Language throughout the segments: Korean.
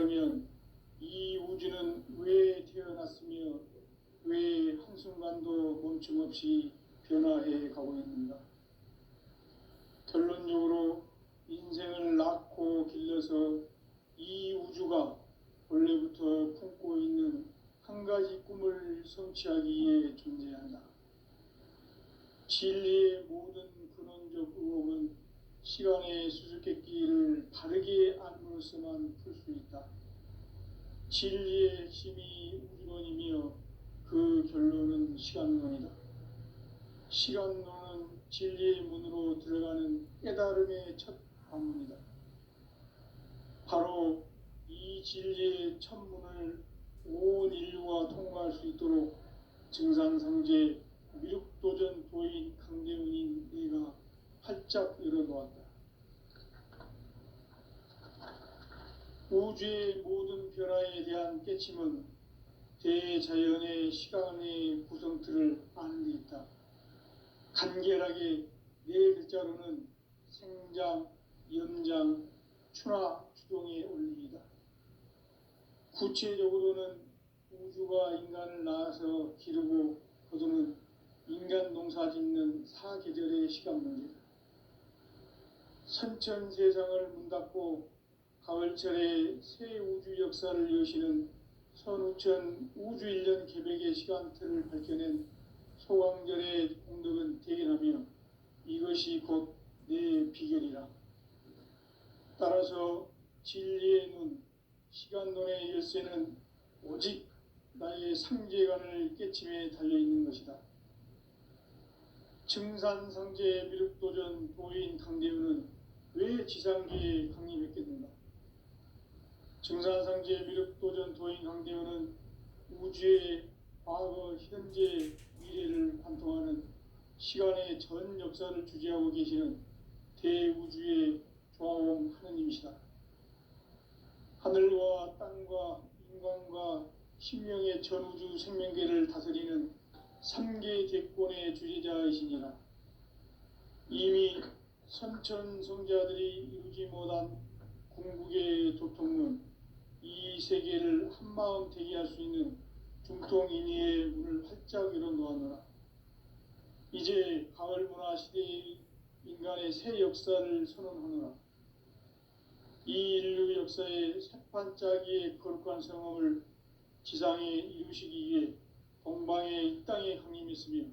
그러면 이 우주는 왜 태어났으며 왜 한순간도 멈춤없이 변화해 가고 있는가? 결론적으로 인생을 낳고 길러서 이 우주가 원래부터 품고 있는 한 가지 꿈을 성취하기 위해 존재한다. 진리의 모든 근원적 의혹은 시간의 수수께끼를 바르게 알므로서만 풀 수 있다. 진리의 핵심이 우주론이며 그 결론은 시간론이다. 시간론은 진리의 문으로 들어가는 깨달음의 첫 관문이다. 바로 이 진리의 첫 문을 온 인류가 통과할 수 있도록 증산상제 미륵도전 도인 강대훈인 내가 활짝 열어놓았다. 우주의 모든 변화에 대한 깨침은 대자연의 시간의 구성틀을 아는 데 있다. 간결하게 네 글자로는 생장, 염장, 추나 추동의 원리이다. 구체적으로는 우주가 인간을 낳아서 기르고 거두는 인간 농사 짓는 사계절의 시간 문제다. 선천 세상을 문 닫고 가을철에 새 우주 역사를 여시는 선우천 우주 1년 계백의 시간틀을 밝혀낸 소강절의 공덕은 대견하며 이것이 곧 내 비결이라. 따라서 진리의 눈, 시간론의 열쇠는 오직 나의 상제관을 깨침에 달려있는 것이다. 증산상제 미륵도전 도인 강대훈은 왜 지상계에 강림했겠는가? 증산상제 미륵도전 도인 강대훈은 우주의 과거, 현재, 미래를 관통하는 시간의 전 역사를 주재하고 계시는 대우주의 조화원 하느님이시다. 하늘과 땅과 인간과 신명의 전우주 생명계를 다스리는 3계 대권의 주재자이시니라. 이미 선천성자들이 이루지 못한 궁극의 도통론, 이 세계를 한마음 되게 할 수 있는 중통인의의 문을 활짝 열어놓았노라. 이제 가을 문화 시대의 인간의 새 역사를 선언하노라. 이 인류 역사의 새판짜기의 거룩한 성험을 지상에 이루시기 위해 동방의 이 땅에 강림했으며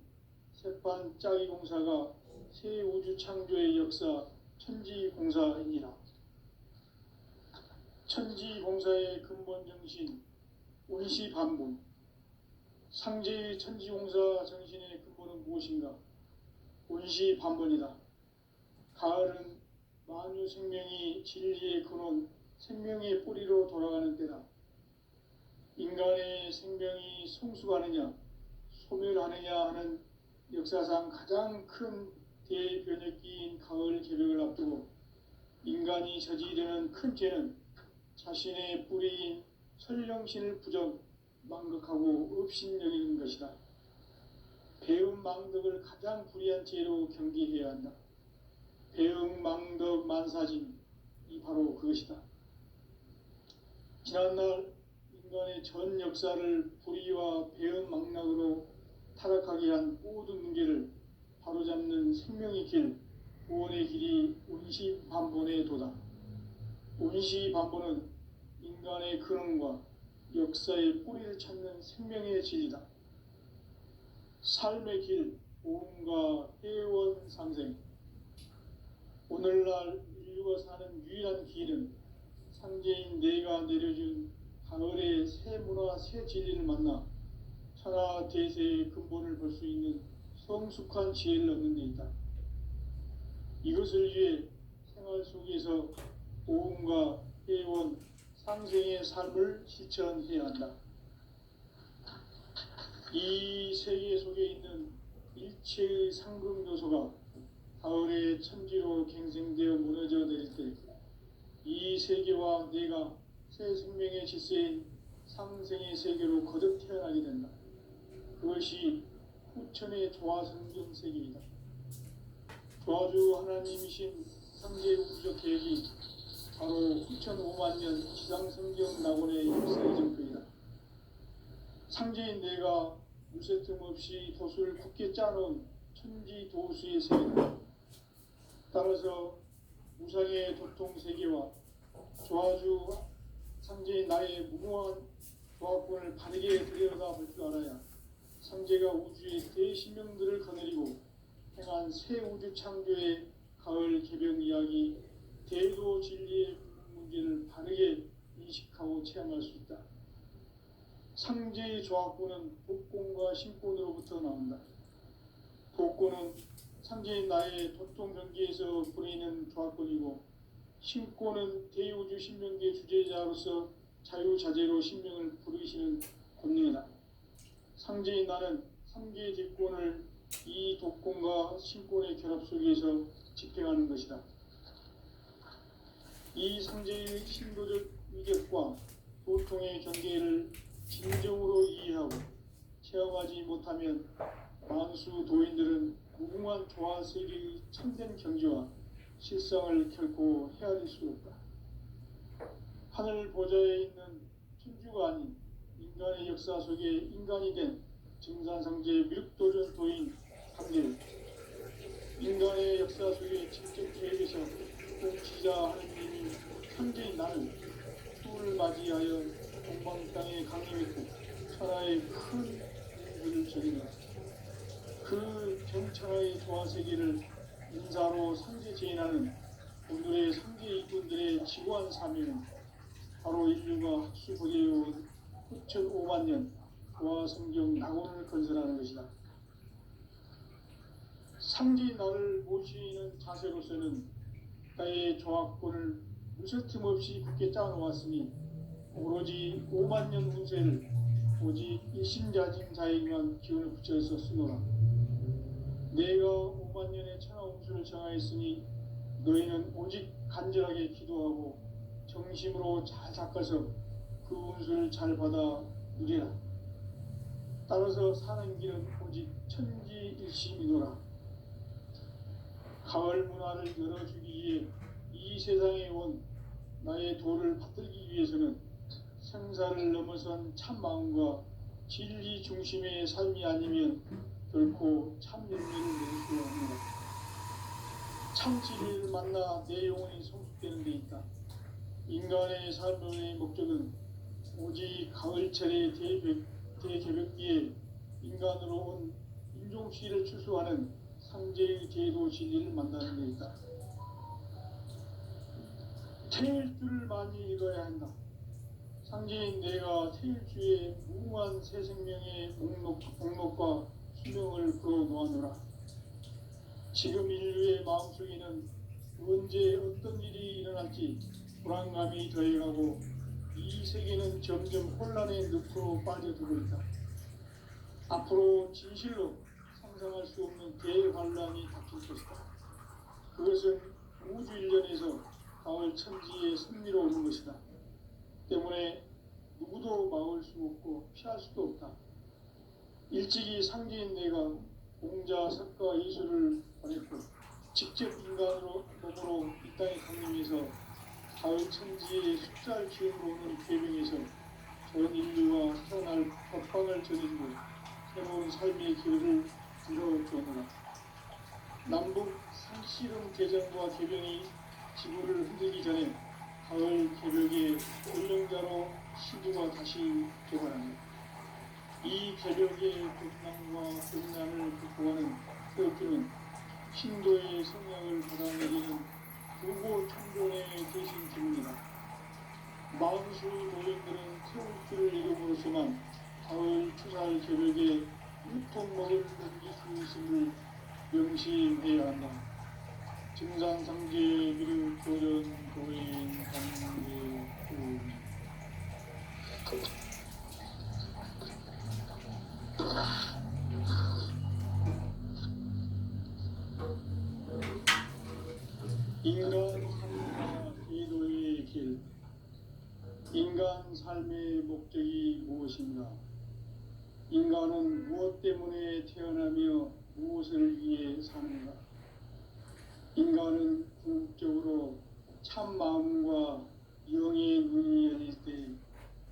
새판짜기 공사가 새 우주 창조의 역사 천지공사이니라. 천지공사의 근본 정신 운시반본, 상제의 천지공사 정신의 근본은 무엇인가? 운시반본이다. 가을은 만유 생명이 진리의 근원, 생명의 뿌리로 돌아가는 때다. 인간의 생명이 성숙하느냐, 소멸하느냐 하는 역사상 가장 큰 대변혁기인 가을 개벽을 앞두고 인간이 저지르는 큰 죄는 자신의 뿌리인 설령신을 부정, 망극하고 업신여기는 것이다. 배움 망덕을 가장 불의한 죄로 경계해야 한다. 배움 망덕 만사진, 이 바로 그것이다. 지난날 인간의 전 역사를 불의와 배움 망락으로 타락하게 한 모든 문제를 바로잡는 생명의 길, 구원의 길이 운시반본의 도다. 운시반본은 인간의 근원과 역사의 뿌리를 찾는 생명의 진리다. 삶의 길, 보험과 회원 상생. 오늘날 인류가 사는 유일한 길은 상제인 내가 내려준 가을의 새 문화, 새 진리를 만나 천하 대세의 근본을 볼 수 있는 성숙한 지혜를 얻는 데 있다. 이것을 위해 생활 속에서 보험과 회원, 상생의 삶을 실천해야 한다. 이 세계 속에 있는 일체의 상금 요소가 가을의 천지로 갱생되어 무너져 내릴 때 이 세계와 내가 새 생명의 질서인 상생의 세계로 거듭 태어나게 된다. 그것이 후천의 조화성경 세계이다. 조화주 하나님이신 상제 우주적 계획이 바로 9,500만 년 지상성경 낙원의 역사의 증거이다. 상제인 내가 무쇠틈 없이 도수를 굳게 짜놓은 천지 도수의 세계다. 따라서 무상의 도통 세계와 조화주 상제인 나의 무모한 조합권을 바르게 들여다볼 줄 알아야 상제가 우주의 대신명들을 거느리고 행한 새 우주 창조의 가을 개병 이야기 대도 진리의 문제를 바르게 인식하고 체험할 수 있다. 상제의 조합권은 복권과 신권으로부터 나온다. 복권은 상제인 나의 도통 경계에서 부리는 조합권이고, 신권은 대우주 신명계 주제자로서 자유자재로 신명을 부르시는 권능이다. 상제인 나는 3개의 뒷권을 이 독권과 신권의 결합 속에서 집행하는 것이다. 이 상제의 신도적 위력과 도통의 경계를 진정으로 이해하고 체험하지 못하면 만수 도인들은 무궁한 조화 세계의 참된 경지와 실상을 결코 헤아릴 수 없다. 하늘 보좌에 있는 천주가 아닌 인간의 역사 속에 인간이 된 증산상제 미륵도전 도인 상제, 인간의 역사 속에 직접 계획해서 공치자 하느님이 상제인 나를 수를 맞이하여 동방 땅에 강림했고 천하의 큰 인구를 저리며 그 경천하의 조화세계를 인사로 상제 제인하는 오늘의 상제 일꾼들의 지고한 사명은 바로 인류가 학수부대해온 9,500만 년 조화성경 낙원을 건설하는 것이다. 상제인 나를 모시는 자세로서는 나의 조합권을 무쇠틈 없이 굳게 짜놓았으니 오로지 5만 년 운세를 오직 일심자진 자에게만 기운을 붙여서 쓰노라. 내가 5만 년의 천하 운수를 정하였으니 너희는 오직 간절하게 기도하고 정심으로 잘 닦아서 그 운수를 잘 받아 누리라. 따라서 사는 길은 오직 천지일심이노라. 가을 문화를 열어주기 위해 이 세상에 온 나의 도를 받들기 위해서는 생사를 넘어선 참 마음과 진리 중심의 삶이 아니면 결코 참 열매를 낼 수 없노라. 참 진리를 만나 내 영혼이 성숙되는 데 있다. 인간의 삶의 목적은 오직 가을철의 대개벽기에 인간으로 온 인종시를 추수하는 상제의 제도 진리를 만나는 데 있다. 태일주를 많이 읽어야 한다. 상제인 내가 태일주의 무궁한 새 생명의 목록과 수명을 풀어놓아노라. 지금 인류의 마음속에는 언제 어떤 일이 일어날지 불안감이 더해가고 이 세계는 점점 혼란의 늪으로 빠져들고 있다. 앞으로 진실로 상상할 수 없는 대환란이 닥칠 것이다. 그것은 우주 일련에서 가을 천지의 섭리로 오는 것이다. 때문에 누구도 막을 수 없고 피할 수도 없다. 일찍이 상제인 내가 공자, 석가, 예술을 보냈고 직접 인간으로 몸으로 이 땅에 강림해서 가을 천지의 숫자를 기업으로 오는 괴명에서 전 인류와 태어날 법방을 전해주고 새로운 삶의 길을 들어주었노라. 남북 상씨름 대전과 개병이 지구를 흔들기 전에 가을 개벽의 운명자로 시부가 다시 개발합니다. 이 개벽의 극락과 극난을 극복하는 태극기는 신도의 성령을 받아내리는 부고 천존의 대신 기입니다. 만수 노인들은 태극기를 이름으로서만 가을 추살 개벽의 유통목을 넘길 수 있음을 명심해야 한다. 증산상제 미륵 도전 도인 강제구 인간 삶과 기도의 길. 인간 삶의 목적이 무엇인가? 인간은 무엇 때문에 태어나며 무엇을 위해 사는가? 인간은 궁극적으로 참 마음과 영의 눈이 열릴 때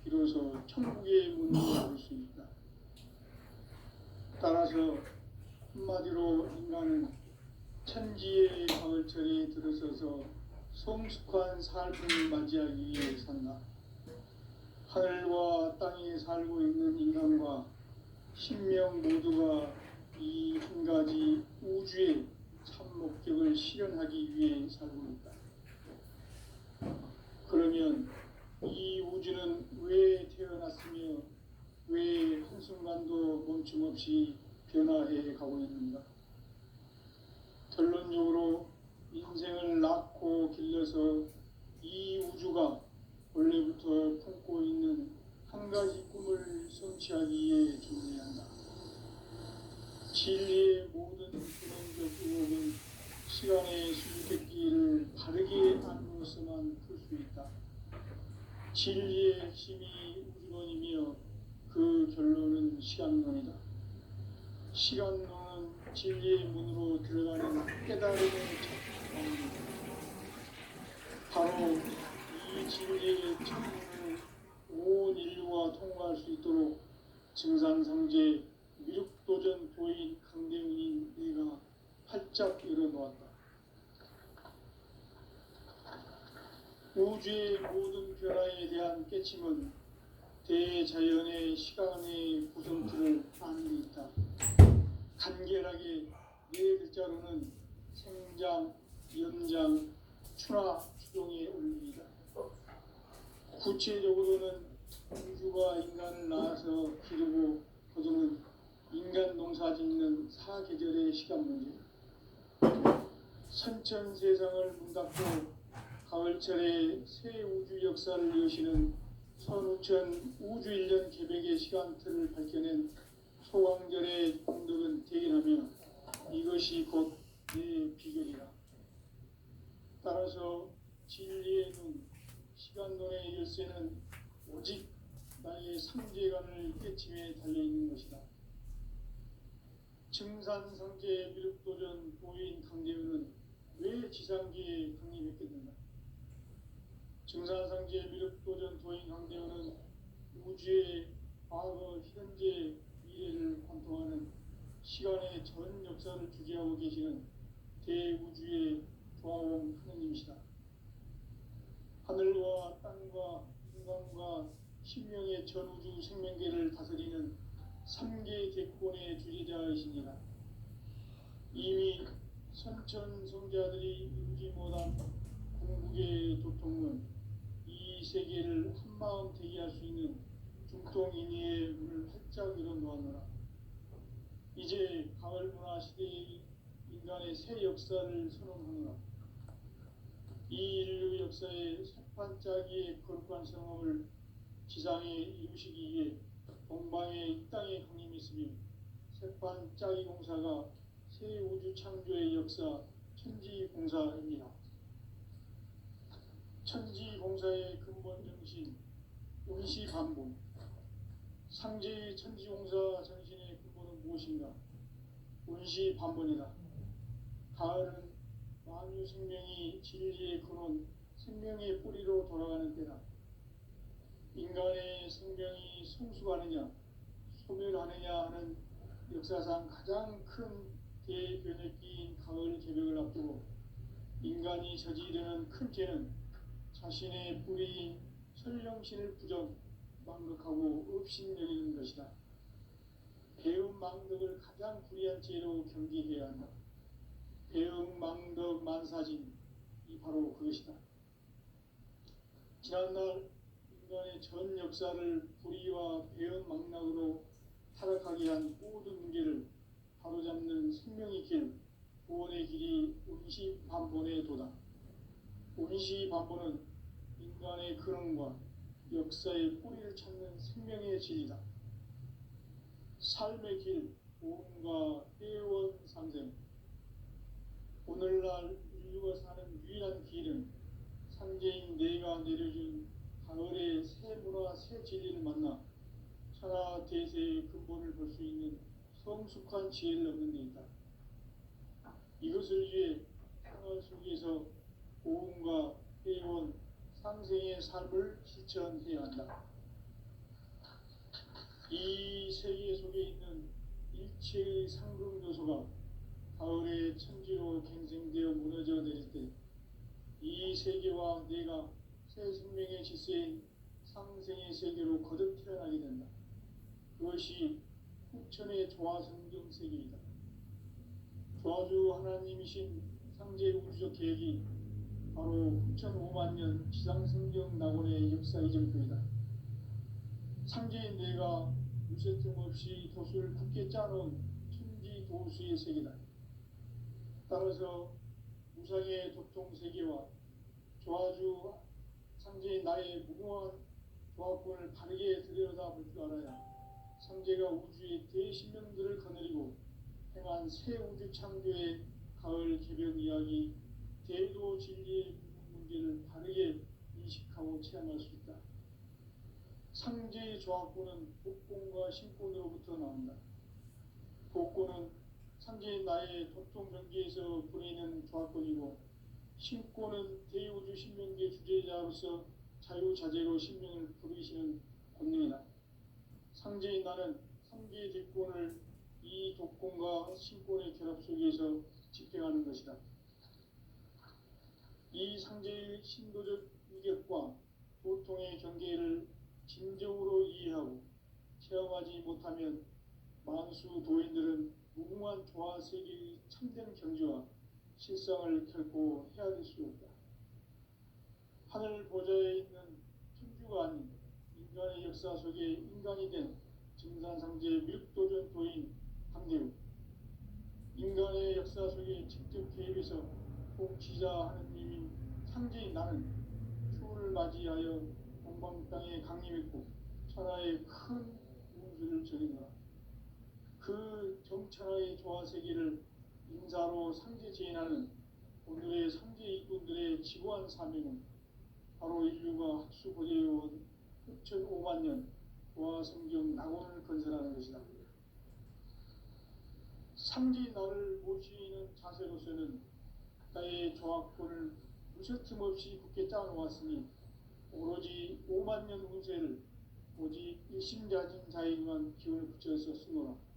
비로소 천국의 문을 열 수 있다. 따라서 한마디로 인간은 천지의 가을철에 들어서서 성숙한 삶을 맞이하기 위해 산다. 하늘과 땅에 살고 있는 인간과 신명 모두가 이 한 가지 우주의 참 목적을 실현하기 위해 살고 있다. 그러면 이 우주는 왜 태어났으며 왜 한순간도 멈춤없이 변화해 가고 있는가? 결론적으로 인생을 낳고 길러서 이 우주가 원래부터 품고 있는 한 가지 꿈을 성취하기 위해 존재한다. 진리의 모든 근원적 의혹은 시간의 수수께끼를 바르게 알므로서만 풀 수 있다. 진리의 핵심이 우주론이며 그 결론은 시간론이다. 시간론은 진리의 문으로 들어가는 깨달음의 첫 방문이다. 바로 이 진리의 창문을 온 인류가 통과할 수 있도록 증산상제 미륵도전 도인 강대훈인 내가 활짝 열어놓았다. 우주의 모든 변화에 대한 깨침은 대자연의 시간의 구성틀을 아는 데 있다. 간결하게 네 글자로는 생장, 연장, 추나 추동의 원리이다. 구체적으로는 우주가 인간을 낳아서 기르고 거두는 인간 농사 짓는 사계절의 시간 문제, 선천 세상을 문 닫고 가을철에 새 우주 역사를 여시는 선우천 우주 1년 개백의 시간틀을 밝혀낸 소강절의 공덕은 대견하며 이것이 곧 내 비결이라. 따라서 진리의 눈, 시간론의 열쇠는 오직 나의 상제관을 깨침에 달려있는 것이다. 증산상제 미륵도전 도인 강대훈은 왜 지상기에 강림했겠는가? 증산상제 미륵도전 도인 강대훈은 우주의 과거, 현재, 미래를 관통하는 시간의 전 역사를 주재하고 계시는 대우주의 조화원 하느님이시다. 하늘과 땅과 인간과 신명의 전우주 생명계를 다스리는 3개 대권의 주재자이시니라. 이미 선천 성자들이 이루지 못한 궁극의 도통은 이 세계를 한마음 되게 할 수 있는 중통인의의 문을 활짝 열어놓았노라. 이제 가을 문화 시대의 인간의 새 역사를 선언하노라. 이 인류 역사의 새판짜기의 거룩한 성업을 지상에 이루시기 위해 동방의 이 땅에 강림했으며 새판짜기 공사가 새 우주 창조의 역사 천지공사입니다. 천지공사의 근본 정신 운시반복. 상제의 천지공사 정신의 근본은 무엇인가? 운시반복이다. 가을은 만유 생명이 진리의 근원, 생명의 뿌리로 돌아가는 때다. 인간의 생명이 성숙하느냐, 소멸하느냐 하는 역사상 가장 큰 대변혁기인 가을 개벽을 앞두고 인간이 저지르는 큰 죄는 자신의 뿌리인 설령신을 부정, 망극하고 업신여기는 것이다. 배음 망덕을 가장 불의한 죄로 경계해야 한다. 배음 망덕 만사진이 바로 그것이다. 지난날 인간의 전 역사를 불의와 배음 망락으로 타락하게 한 모든 문제를 바로잡는 생명의 길, 구원의 길이 운시반본의 도다. 운시반본은 인간의 근원과 역사의 뿌리를 찾는 생명의 진리다. 삶의 길, 보험과 회원 상생. 오늘날 인류가 사는 유일한 길은 상제인 내가 내려준 가을의 새 문화, 새 진리를 만나 천하 대세의 근본을 볼 수 있는 성숙한 지혜를 얻는 데 있다. 이것을 위해 생활 속에서 보험과 해온 상생의 삶을 실천해야 한다. 이 세계 속에 있는 일체의 상승 요소가 가을의 천지로 갱생되어 무너져 내릴 때 이 세계와 내가 새 생명의 질서인 상생의 세계로 거듭 태어나게 된다. 그것이 후천의 조화성경 세계이다. 조화주 하나님이신 상제 우주적 계획이 바로 후천 5만 년 지상성경 낙원의 역사 이전표이다. 상제인 내가 무쇠 틈 없이 도수를 굳게 짜놓은 천지 도수의 세계다. 따라서 무상의 도통 세계와 조화주 상제인 나의 무궁한 조화권을 바르게 들여다볼 줄 알아야 상제가 우주의 대신명들을 거느리고 행한 새 우주 창조의 가을 개벽 이야기 대도 진리의 문제를 바르게 인식하고 체험할 수 있다. 상제의 조화권은 복권과 신권으로부터 나온다. 복권은 상제인 나의 도통 경계에서 보내는 조화권이고, 신권은 대우주 신명계 주제자로서 자유자재로 신명을 부르시는 권능이다. 상제인 나는 상제의 대권을 이 독권과 신권의 결합 속에서 집행하는 것이다. 이 상제의 신도적 위격과 도통의 경계를 진정으로 이해하고 체험하지 못하면 만수 도인들은 무궁한 조화 세계의 참된 경지와 실상을 결코 헤아릴 수 없다. 하늘 보좌에 있는 천주가 아닌 인간의 역사 속에 인간이 된 증산상제 밀도전 도인 강대우, 인간의 역사 속에 직접 개입해서 통치자 하느님인 상제인 나는 추운을 맞이하여 동방 땅에 강림했고 천하의 큰 운수를 전했노라. 그 정천하의 조화 세계를 인사로 상제 제인하는 오늘의 상제 일꾼들의 지구한 사명은 바로 인류가 학수 고대해온 후천 5만 년 조화 성경 낙원을 건설하는 것이다. 상제 나를 모시는 자세로서는 나의 조화권을 무쇠틈 없이 굳게 짜놓았으니 오로지 5만 년 운세를 오직 일심자진 자에게만 기운을 붙여서 쓰노라.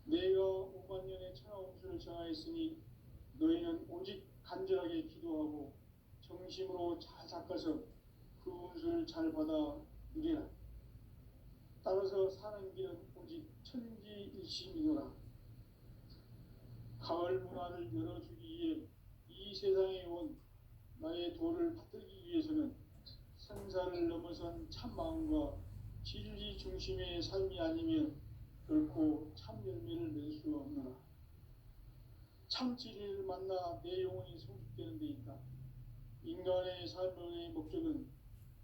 내가 5만 년의 천하 운수를 정하였으니 너희는 오직 간절하게 기도하고 정심으로 잘 닦아서 그 운수를 잘 받아 누리라. 따라서 사는 길은 오직 천지일심이노라. 가을 문화를 열어주기 위해 이 세상에 온 나의 도를 받들기 위해서는 생사를 넘어선 참마음과 진리 중심의 삶이 아니면 결코 참 열매를 낼 수 없노라. 참 진리를 만나 내 영혼이 성숙되는 데 있다. 인간의 삶의 목적은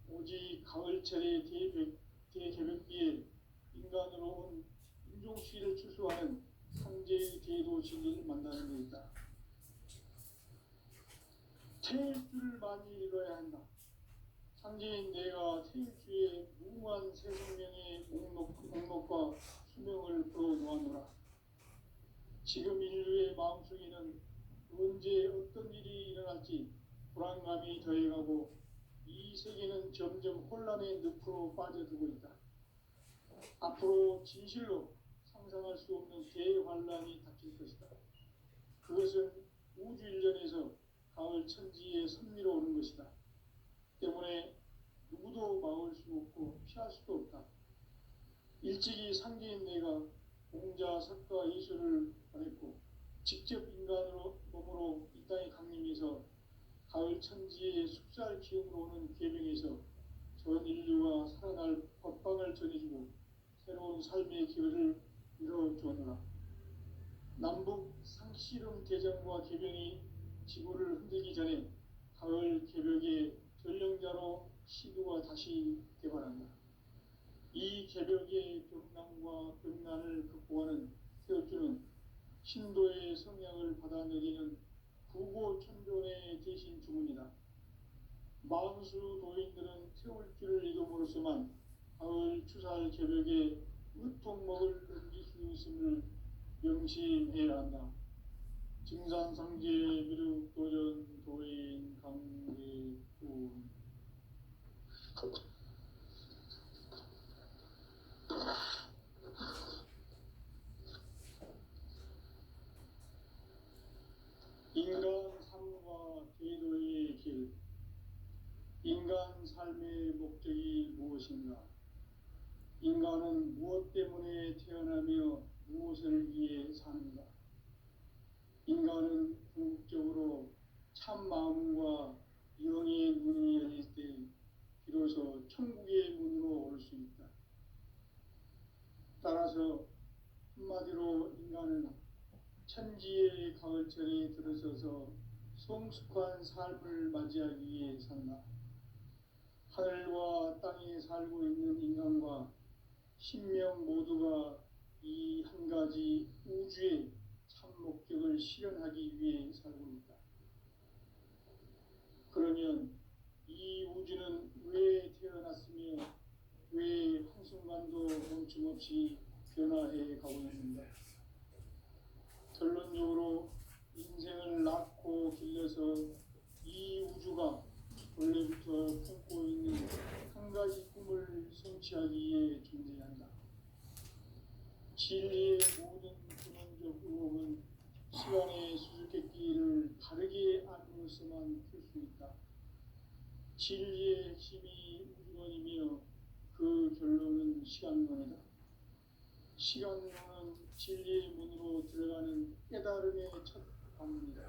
오직 가을철의 대개벽비에 인간으로 온 인종시를 추수하는 상제의 대도 진리를 만나는 데 있다. 태일주를 많이 읽어야 한다. 상제인 내가 태일주의 무궁한 새 생명의 목록과 수명을 풀어놓았노라. 지금 인류의 마음속에는 언제 어떤 일이 일어날지 불안감이 더해가고 이 세계는 점점 혼란의 늪으로 빠져들고 있다. 앞으로 진실로 상상할 수 없는 대환란이 닥칠 것이다. 그것은 우주 일련에서 가을 천지의 섭리로 오는 것이다. 때문에 누구도 막을 수 없고 피할 수도 없다. 일찍이 상제인 내가 공자, 석가, 예수를 보냈고 직접 인간으로 몸으로 이 땅에 강림해서 가을 천지의 숙살 기운으로 오는 계명에서 전 인류가 살아날 법방을 전해주고 새로운 삶의 기회를 이뤄주었노라. 남북 상씨름 대전과 개병이 지구를 흔들기 전에 가을 개벽의 전령자로 시도가 다시 개발한다. 이 개벽의 병난과 병난을 극복하는 태어주는 신도의 성향을 받아들이는 구고천존의 대신 주문이다. 만수 도인들은 태울주를 이름으로서만 가을 추살 개벽에 으통먹을 넘길 수 있음을 명심해야 한다. 증산상제 미륵도전 도인 강대훈. 인간 삶과 계도의 길. 인간 삶의 목적이 무엇인가? 인간은 무엇 때문에 태어나며 무엇을 위해 사는가? 인간은 궁극적으로 참 마음과 영의 문이 열릴 때 비로소 천국의 문으로 올 수 있다. 따라서 한마디로 인간은 천지의 가을철에 들어서서 성숙한 삶을 맞이하기 위해 산다. 하늘과 땅에 살고 있는 인간과 신명 모두가 이 한 가지 우주의 참 목적을 실현하기 위해 살고 있다. 그러면 이 우주는 왜 태어났으며 왜 한순간도 멈춤없이 변화해 가고 있는가? 결론적으로 인생을 낳고 길러서 이 우주가 원래부터 품고 있는 한 가지 꿈을 성취하기 위해 존재한다. 진리의 모든 근원적 의혹은 시간의 수수께끼를 바르게 알므로서만 풀 수 있다. 진리의 핵심이 우주론이며 그 결론은 시간론이다. 시간론은 진리의 문으로 들어가는 깨달음의 첫 방문이다.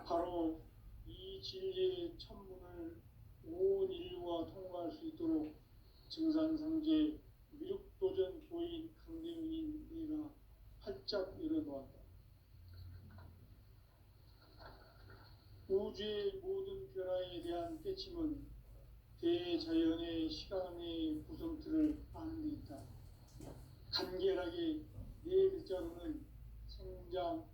바로 이 진리의 천문을 온 인류가 통과할 수 있도록 증산상제 미륵도전 도인 강대훈인 내가 활짝 열어놓았다. 우주의 모든 변화에 대한 깨침은 대자연의 시간의 구성틀을 아는 데 있다. 간결하게 네 글자로는 생장,